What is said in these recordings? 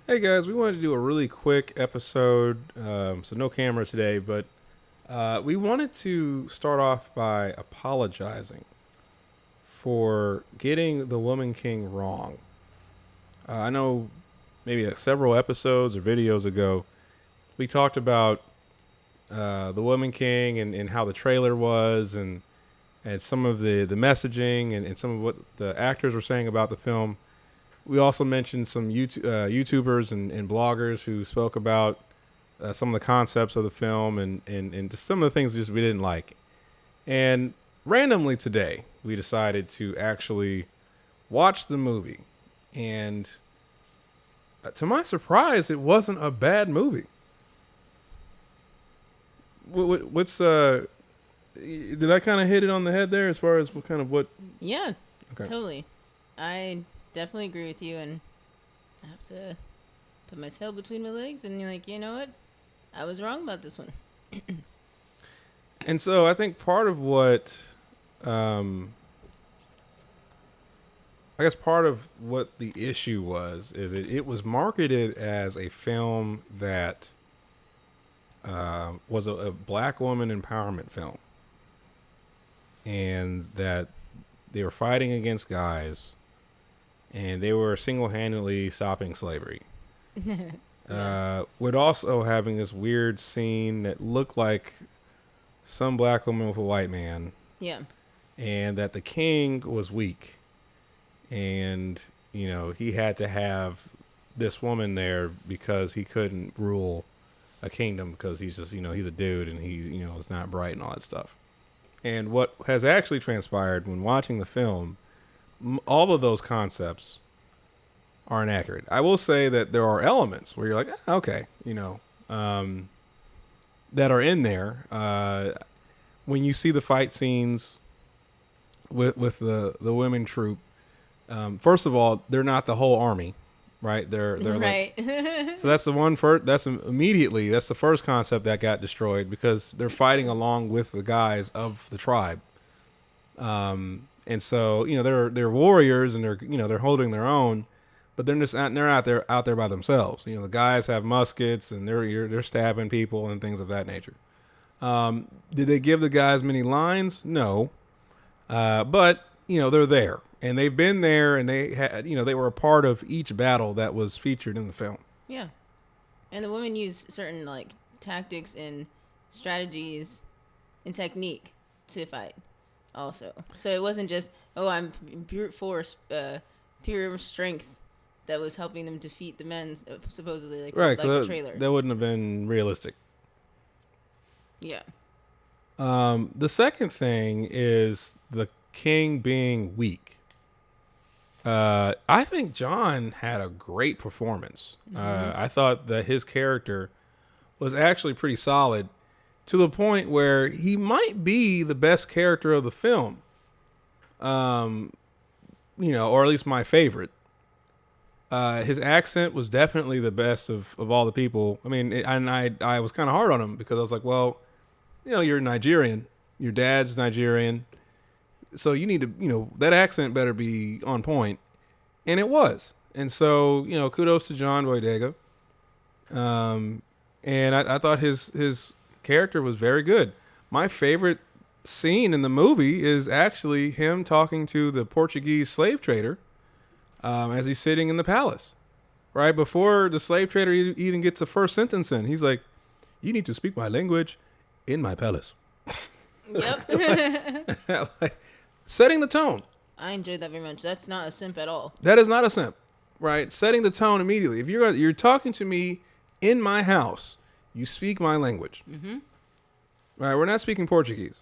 Hey guys, we wanted to do a really quick episode, so no camera today, but we wanted to start off by apologizing for getting the Woman King wrong. I know maybe several episodes or videos ago, we talked about the Woman King and how the trailer was and some of the messaging and some of what the actors were saying about the film. We also mentioned some YouTubers and bloggers who spoke about some of the concepts of the film and just some of the things just we didn't like. And randomly today, we decided to actually watch the movie. And to my surprise, it wasn't a bad movie. What's did I kind of hit it on the head there as far as what kind of what? Yeah, Okay. totally. I definitely agree with you, and I have to put my tail between my legs and you're like, you know what? I was wrong about this one. And so I think part of what um, I guess part of what the issue was is it was marketed as a film that was a black woman empowerment film, and that they were fighting against guys, and they were single-handedly stopping slavery. Yeah. With also having this weird scene that looked like some black woman with a white man, Yeah. and that the king was weak, and he had to have this woman there because he couldn't rule a kingdom because he's just he's a dude and he is not bright and all that stuff. And what has actually transpired when watching the film, all of those concepts are inaccurate. I will say that there are elements where you're like, okay, that are in there. When you see the fight scenes with the women troop, first of all, they're not the whole army, right? They're like, Right. so that's the one first. That's the first concept that got destroyed because they're fighting along with the guys of the tribe. And so they're warriors and they're holding their own, but they're not there out there by themselves. The guys have muskets and they're stabbing people and things of that nature. Did they give the guys many lines? No, but they're there and they've been there and they had they were a part of each battle that was featured in the film. Yeah. And the women use certain like tactics and strategies and technique to fight also. So it wasn't just, oh, I'm brute force, pure strength that was helping them defeat the men, supposedly, Right, like the so trailer. that wouldn't have been realistic. Yeah. The second thing is the king being weak. I think John had a great performance. I thought that his character was actually pretty solid to the point where he might be the best character of the film. Or at least my favorite. His accent was definitely the best of all the people. I mean, and I was kind of hard on him because I was like, well, you're Nigerian. Your dad's Nigerian. So you need to, that accent better be on point. And it was. And so, kudos to John Boyega. And I thought his character was very good. My favorite scene in the movie is actually him talking to the Portuguese slave trader as he's sitting in the palace. Right before the slave trader even gets the first sentence in, he's like, "You need to speak my language in my palace." Yep. Like, setting the tone. I enjoyed that very much. That's not a simp at all. That is not a simp, right? Setting the tone immediately. If you're talking to me in my house, you speak my language, right? We're not speaking Portuguese,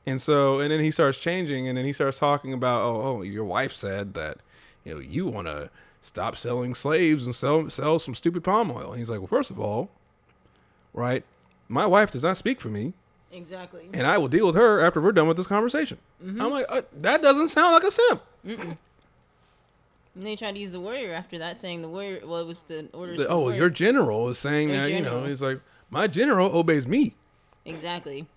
and then he starts changing, and then he starts talking about, oh, your wife said that, you want to stop selling slaves and sell some stupid palm oil. And he's like, well, first of all, right, my wife does not speak for me. Exactly. And I will deal with her after we're done with this conversation. I'm like, that doesn't sound like a simp. And they tried to use the warrior after that, saying the warrior. Well, it was the orders. Your general is saying Your that, general. he's like, my general obeys me. Exactly.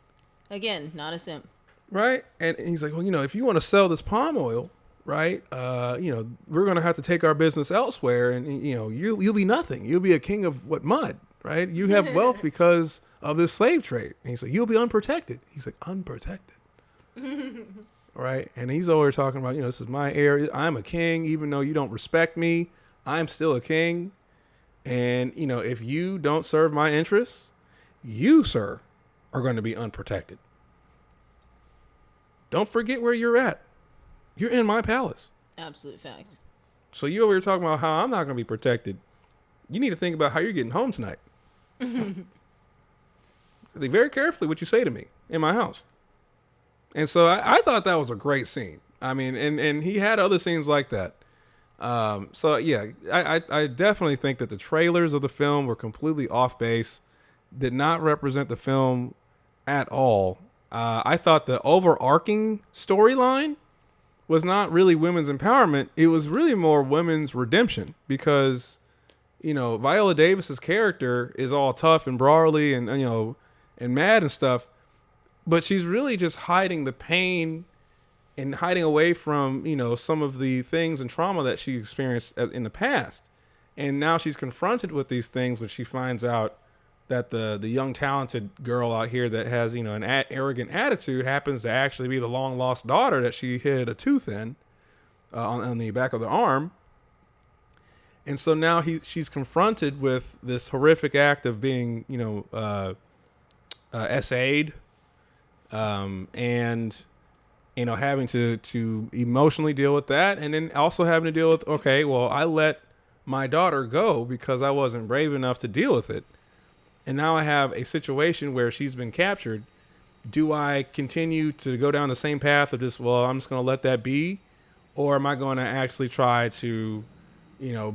Again, not a simp. Right? And he's like, well, if you want to sell this palm oil, right? We're going to have to take our business elsewhere, and you'll be nothing. You'll be a king of what, mud, right? You have wealth because of this slave trade. And he's like, you'll be unprotected. He's like, unprotected, right? And he's over talking about, this is my area. I'm a king, even though you don't respect me. I'm still a king, and if you don't serve my interests, you, sir, are going to be unprotected. Don't forget where you're at. You're in my palace. Absolute fact. So you over here talking about how I'm not going to be protected. You need to think about how you're getting home tonight. Think very carefully what you say to me in my house. And so I thought that was a great scene. I mean, and he had other scenes like that. So yeah, I definitely think that the trailers of the film were completely off base, did not represent the film at all. I thought the overarching storyline was not really women's empowerment. It was really more women's redemption, because, Viola Davis's character is all tough and brawly and and mad and stuff, but she's really just hiding the pain and hiding away from, some of the things and trauma that she experienced in the past. And now she's confronted with these things when she finds out that the young talented girl out here that has, an arrogant attitude happens to actually be the long lost daughter that she hid a tooth in on the back of the arm. And so now she's confronted with this horrific act of being, SA'd, and having to emotionally deal with that, and then also having to deal with, okay, well, I let my daughter go because I wasn't brave enough to deal with it. And now I have a situation where she's been captured. Do I continue to go down the same path of just, well, I'm just going to let that be? Or am I going to actually try to,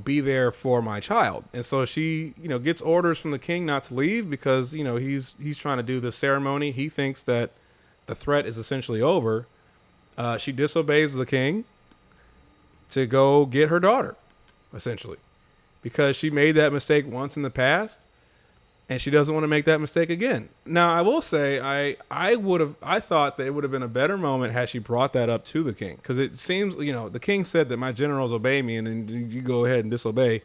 be there for my child? And so she, gets orders from the king not to leave because, he's trying to do the ceremony. He thinks that the threat is essentially over. She disobeys the king to go get her daughter, essentially, because she made that mistake once in the past. And she doesn't want to make that mistake again. Now, I will say, I thought that it would have been a better moment had she brought that up to the king. Because it seems, the king said that my generals obey me, and then you go ahead and disobey.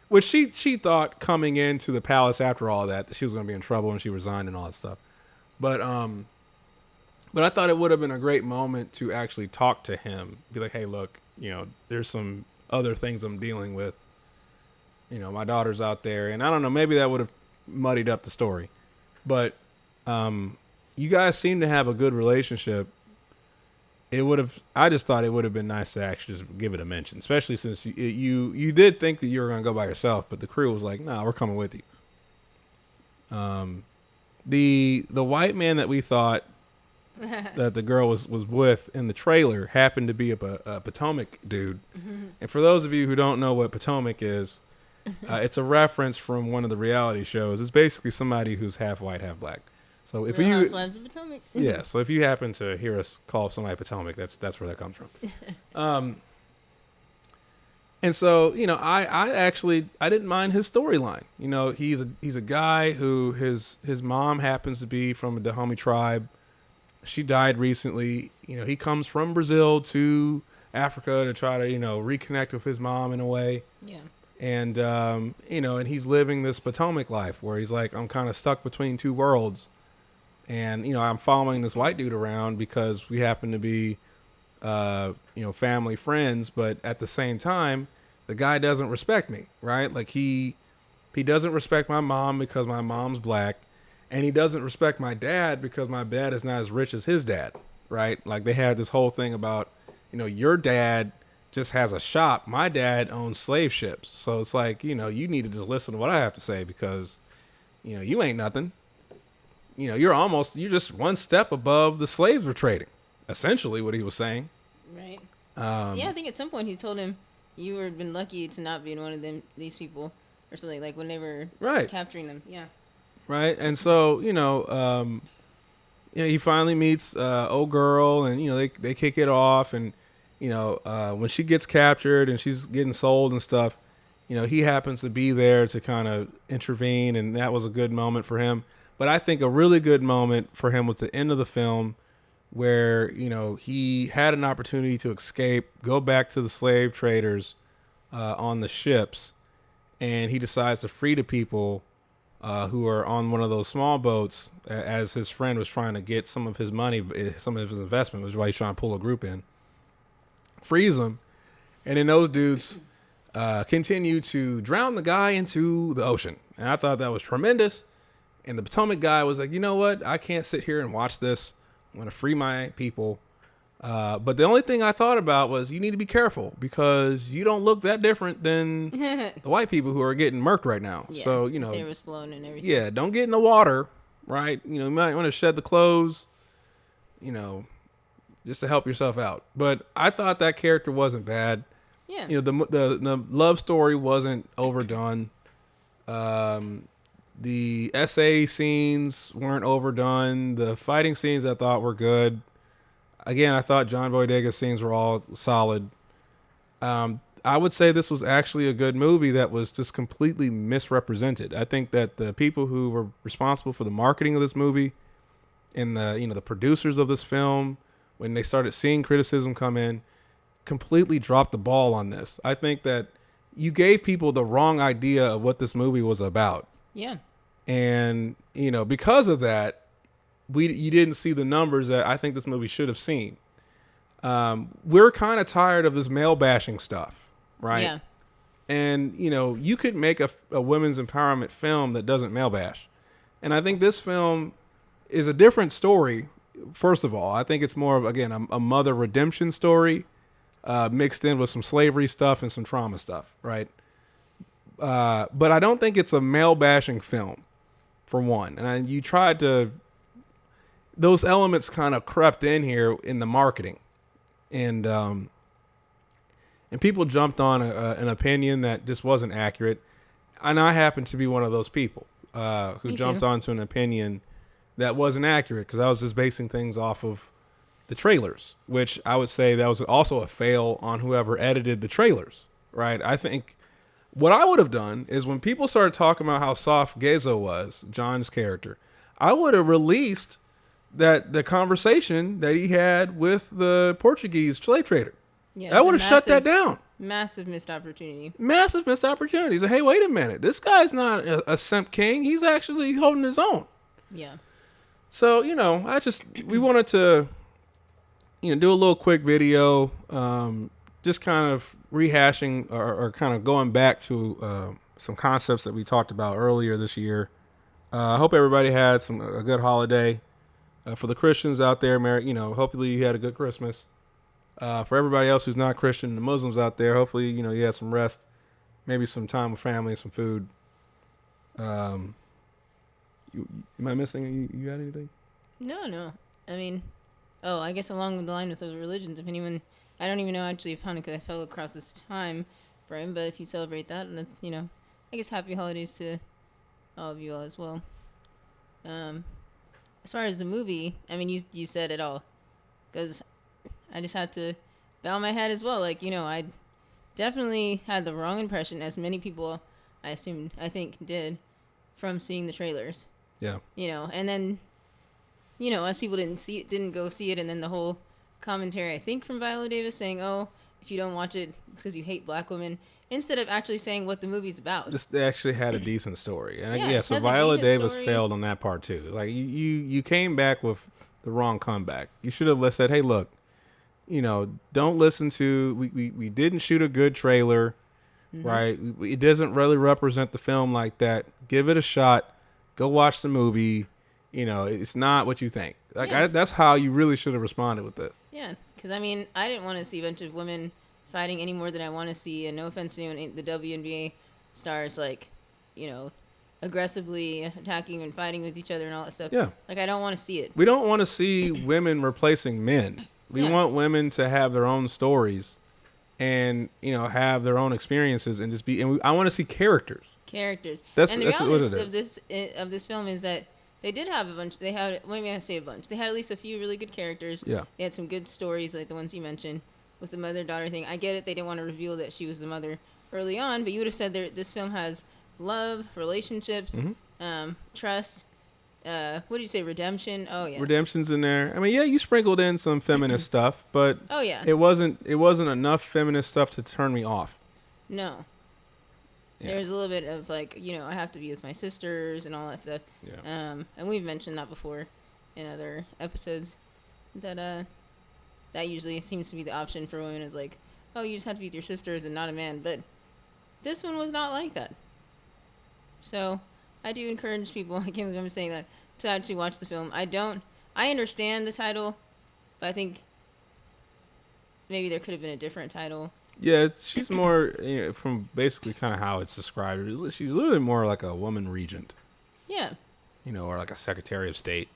Which she thought coming into the palace after all that she was going to be in trouble, and she resigned and all that stuff. But I thought it would have been a great moment to actually talk to him. Be like, hey, look, there's some other things I'm dealing with. My daughter's out there. And I don't know, maybe that would have muddied up the story, but you guys seem to have a good relationship. I just thought it would have been nice to actually just give it a mention, especially since you did think that you were going to go by yourself, but the crew was like, nah, we're coming with you. The white man that we thought that the girl was with in the trailer happened to be a Potomac dude. And for those of you who don't know what Potomac is, it's a reference from one of the reality shows. It's basically somebody who's half white, half black. So if Real Housewives of Potomac. Yeah, so if you happen to hear us call somebody Potomac, that's where that comes from. And so I didn't mind his storyline. He's a guy who his mom happens to be from a Dahomey tribe. She died recently. He comes from Brazil to Africa to try to reconnect with his mom in a way. Yeah. And, and he's living this Potomac life where he's like, I'm kind of stuck between two worlds. And, I'm following this white dude around because we happen to be, family friends. But at the same time, the guy doesn't respect me, right? Like he doesn't respect my mom because my mom's black. And he doesn't respect my dad because my dad is not as rich as his dad, right? Like they had this whole thing about, your dad just has a shop. My dad owns slave ships. So it's like, you need to just listen to what I have to say because, you ain't nothing. You're just one step above the slaves we're trading. Essentially what he was saying. Right. Yeah, I think at some point he told him you were been lucky to not be in one of these people or something, like when they were capturing them. Yeah. Right. And so, he finally meets old girl and, they kick it off and, when she gets captured and she's getting sold and stuff, he happens to be there to kind of intervene. And that was a good moment for him. But I think a really good moment for him was the end of the film where, you know, he had an opportunity to escape, go back to the slave traders on the ships, and he decides to free the people who are on one of those small boats as his friend was trying to get some of his money, some of his investment, which is why he's trying to pull a group in. Frees them, and then those dudes continue to drown the guy into the ocean. And I thought that was tremendous. And the Potomac guy was like, you know what? I can't sit here and watch this. I'm going to free my people. But the only thing I thought about was you need to be careful because you don't look that different than the white people who are getting murked right now. Yeah, so, you know, was blown and everything. Yeah, don't get in the water, right? You know, you might want to shed the clothes, you know, just to help yourself out. But I thought that character wasn't bad. Yeah. You know, the love story wasn't overdone. The essay scenes weren't overdone. The fighting scenes I thought were good. Again, I thought John Boyega's scenes were all solid. I would say this was actually a good movie that was just completely misrepresented. I think that the people who were responsible for the marketing of this movie and the producers of this film, when they started seeing criticism come in, completely dropped the ball on this. I think that you gave people the wrong idea of what this movie was about. Yeah. And, you know, because of that, you didn't see the numbers that I think this movie should have seen. We're kind of tired of this male bashing stuff, right? Yeah. And, you know, you could make a women's empowerment film that doesn't male bash. And I think this film is a different story. First of all, I think it's more of, again, a mother redemption story mixed in with some slavery stuff and some trauma stuff, right? But I don't think it's a male bashing film, for one. And you tried to, those elements kind of crept in here in the marketing. And people jumped on an opinion that just wasn't accurate. And I happen to be one of those people who jumped onto an opinion that wasn't accurate because I was just basing things off of the trailers, which I would say that was also a fail on whoever edited the trailers, right? I think what I would have done is when people started talking about how soft Gezo was, John's character, I would have released that the conversation that he had with the Portuguese slave trader. Yeah, I would have shut that down. Massive missed opportunity. Massive missed opportunity. So, hey, wait a minute. This guy's not a simp king. He's actually holding his own. Yeah. So, you know, we wanted to, you know, do a little quick video, just kind of rehashing or kind of going back to some concepts that we talked about earlier this year. I hope everybody had a good holiday. For the Christians out there, you know, hopefully you had a good Christmas. For everybody else who's not Christian, the Muslims out there, hopefully, you know, you had some rest, maybe some time with family and some food. Am I missing? You got anything? No. I mean, I guess along the line with those religions, if anyone, I don't even know actually if Hanukkah fell across this time frame, but if you celebrate that, and you know, I guess happy holidays to all of you all as well. As far as the movie, I mean, you said it all, because I just had to bow my head as well. Like, you know, I definitely had the wrong impression, as many people, I think, did from seeing the trailers. Yeah. You know, and then, you know, as people didn't go see it, and then the whole commentary, I think, from Viola Davis saying, oh, if you don't watch it, it's because you hate black women, instead of actually saying what the movie's about. They actually had a decent story. And so Viola Davis failed on that part too. Like, you came back with the wrong comeback. You should have said, hey, look, you know, don't listen to, we didn't shoot a good trailer, right? It doesn't really represent the film like that. Give it a shot. Go watch the movie. You know, it's not what you think. Like, that's how you really should have responded with this. Yeah, because, I mean, I didn't want to see a bunch of women fighting any more than I want to see, and no offense to anyone, the WNBA stars, like, you know, aggressively attacking and fighting with each other and all that stuff. Yeah. Like, I don't want to see it. We don't want to see women replacing men. We want women to have their own stories and, you know, have their own experiences and just be, I want to see characters. That's the reality of this film is that they did have a bunch. They had, what I say a bunch. They had at least a few really good characters. Yeah. They had some good stories, like the ones you mentioned with the mother-daughter thing. I get it. They didn't want to reveal that she was the mother early on, but you would have said this film has love, relationships, trust, what do you say? Redemption. Oh yes. Redemption's in there. I mean, yeah, you sprinkled in some feminist stuff, but Oh yeah. it wasn't enough feminist stuff to turn me off. No. Yeah. There's a little bit of like, I have to be with my sisters and all that stuff. Yeah. And we've mentioned that before in other episodes that that usually seems to be the option for women is like, oh, you just have to be with your sisters and not a man. But this one was not like that. So I do encourage people. I can't believe I'm saying that, to actually watch the film. I understand the title, but I think maybe there could have been a different title. Yeah, she's more from basically kind of how it's described. She's literally more like a woman regent, Yeah. or like a secretary of state,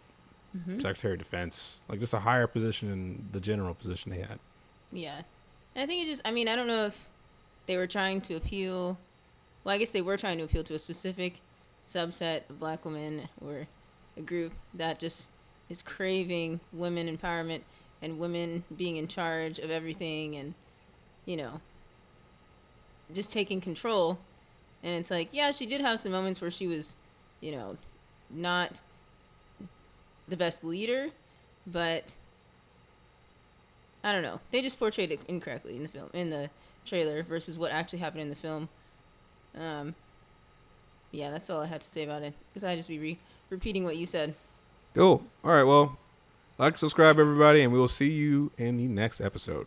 Mm-hmm. secretary of defense, like just a higher position in the general position they had. Yeah. And I think it just, I mean, I don't know if they were trying to appeal. Well, I guess they were trying to appeal to a specific subset of black women or a group that just is craving women empowerment and women being in charge of everything and, you know, just taking control. And it's like, yeah, she did have some moments where she was, not the best leader, but I don't know. They just portrayed it incorrectly in the film, in the trailer, versus what actually happened in the film. Yeah, that's all I have to say about it. Because I just be repeating what you said. Cool. All right. Well, like, subscribe, everybody, and we will see you in the next episode.